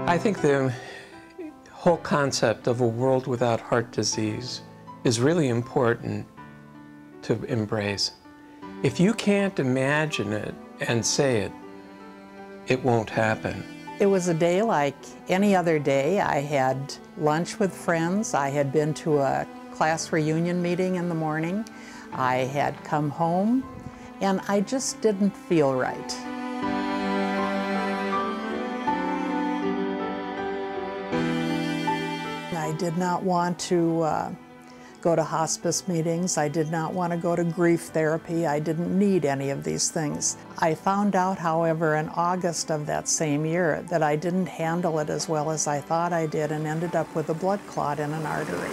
I think the whole concept of a world without heart disease is really important to embrace. If you can't imagine it and say it, it won't happen. It was a day like any other day. I had lunch with friends. I had been to a class reunion meeting in the morning. I had come home, and I just didn't feel right. I did not want to go to hospice meetings. I did not want to go to grief therapy. I didn't need any of these things. I found out, however, in August of that same year that I didn't handle it as well as I thought I did and ended up with a blood clot in an artery.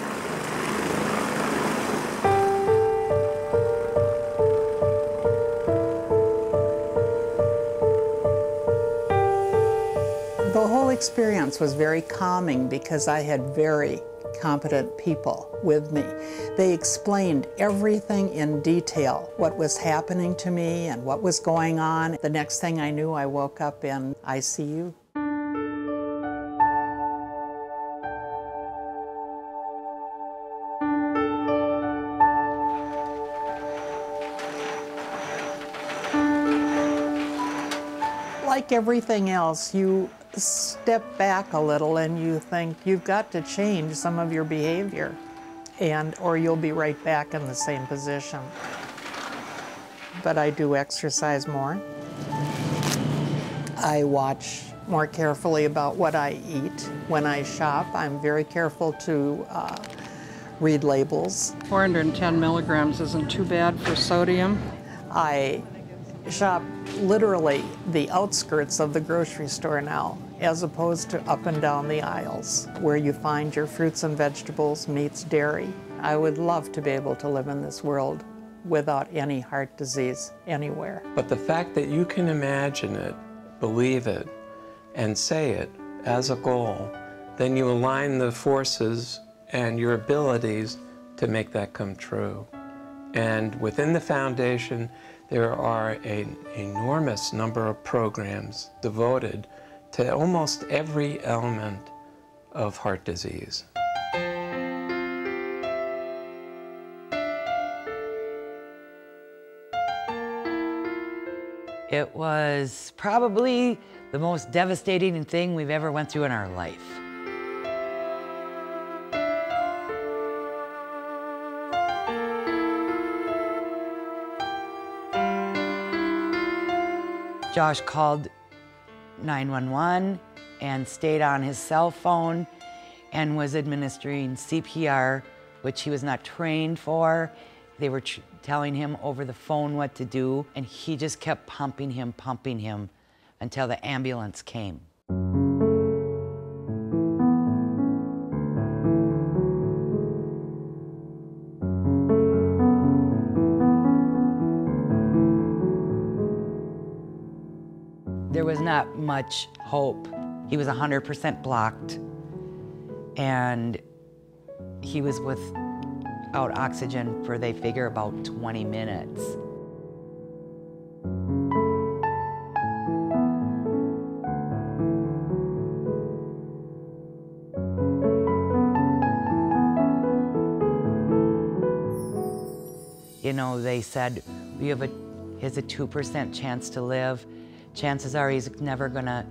The whole experience was very calming because I had very competent people with me. They explained everything in detail, what was happening to me and what was going on. The next thing I knew, I woke up in ICU. Like everything else, you step back a little and you think you've got to change some of your behavior, or you'll be right back in the same position. But I do exercise more. I watch more carefully about what I eat. When I shop, I'm very careful to read labels. 410 milligrams isn't too bad for sodium. I shop literally the outskirts of the grocery store now, as opposed to up and down the aisles, where you find your fruits and vegetables, meats, dairy. I would love to be able to live in this world without any heart disease anywhere. But the fact that you can imagine it, believe it, and say it as a goal, then you align the forces and your abilities to make that come true. And within the foundation, there are an enormous number of programs devoted to almost every element of heart disease. It was probably the most devastating thing we've ever went through in our life. Josh called 911 and stayed on his cell phone and was administering CPR, which he was not trained for. They were telling him over the phone what to do, and he just kept pumping him until the ambulance came. There was not much hope. He was 100% blocked, and he was without oxygen for, they figure, about 20 minutes. You know, they said, he has a 2% chance to live. Chances are he's never gonna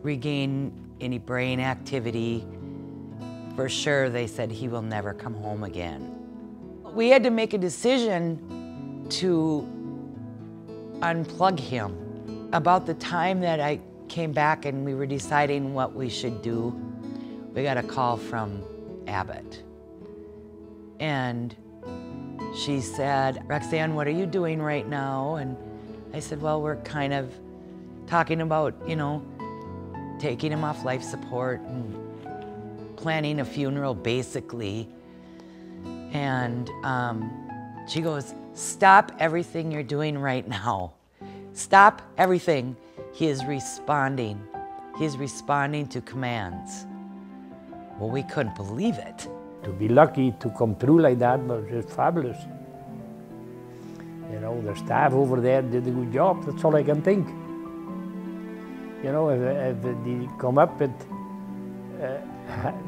regain any brain activity. For sure, they said he will never come home again. We had to make a decision to unplug him. About the time that I came back and we were deciding what we should do, we got a call from Abbott. And she said, "Roxanne, what are you doing right now?" And I said, "Well, we're kind of talking about, you know, taking him off life support and planning a funeral, basically." And she goes, "Stop everything you're doing right now. Stop everything." He is responding. He is responding to commands. Well, we couldn't believe it. To be lucky to come through like that was just fabulous. You know, the staff over there did a good job, that's all I can think. You know, if they come up with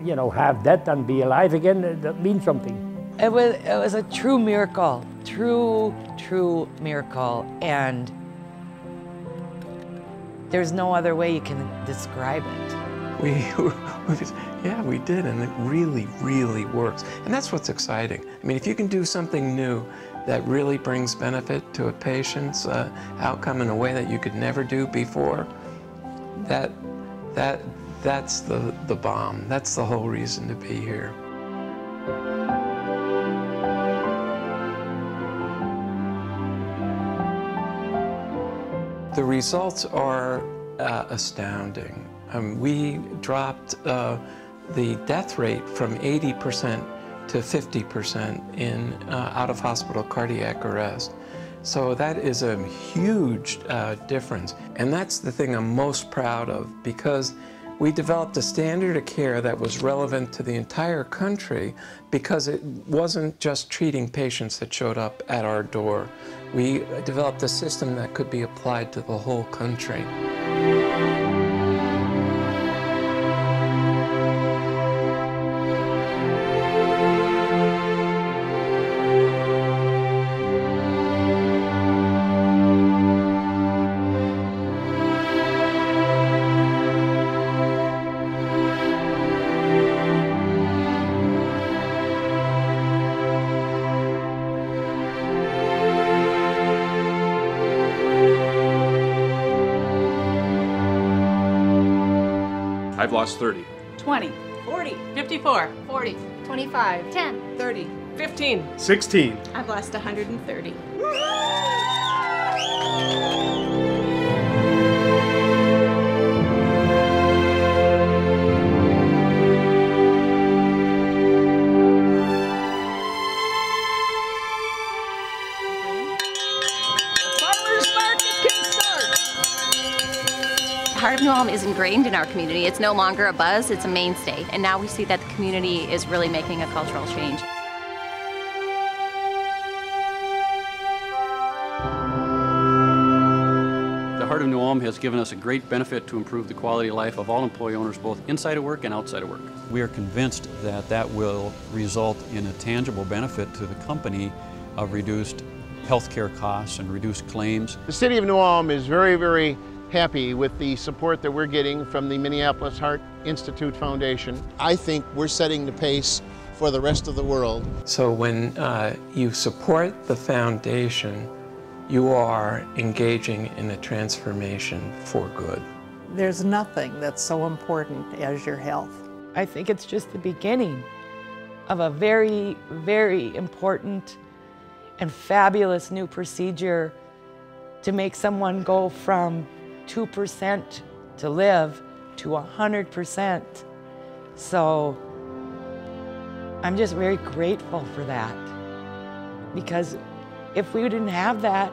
you know, have that and be alive again, that means something. It was a true miracle, true miracle, and there's no other way you can describe it. Yeah, we did, and it really, really works. And that's what's exciting. I mean, if you can do something new that really brings benefit to a patient's outcome in a way that you could never do before, that's the bomb. That's the whole reason to be here. The results are astounding. We dropped the death rate from 80% to 50% in out-of-hospital cardiac arrest. So that is a huge difference. And that's the thing I'm most proud of, because we developed a standard of care that was relevant to the entire country, because it wasn't just treating patients that showed up at our door. We developed a system that could be applied to the whole country. I've lost 30. 20. 40. 54. 40. 25. 10. 30. 15. 16. I've lost 130. Heart of New Ulm is ingrained in our community. It's no longer a buzz, it's a mainstay. And now we see that the community is really making a cultural change. The Heart of New Ulm has given us a great benefit to improve the quality of life of all employee owners, both inside of work and outside of work. We are convinced that that will result in a tangible benefit to the company of reduced healthcare costs and reduced claims. The City of New Ulm is very, very happy with the support that we're getting from the Minneapolis Heart Institute Foundation. I think we're setting the pace for the rest of the world. So when you support the foundation, you are engaging in a transformation for good. There's nothing that's so important as your health. I think it's just the beginning of a very, very important and fabulous new procedure to make someone go from 2% to live to 100%. So I'm just very grateful for that, because if we didn't have that,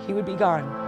he would be gone.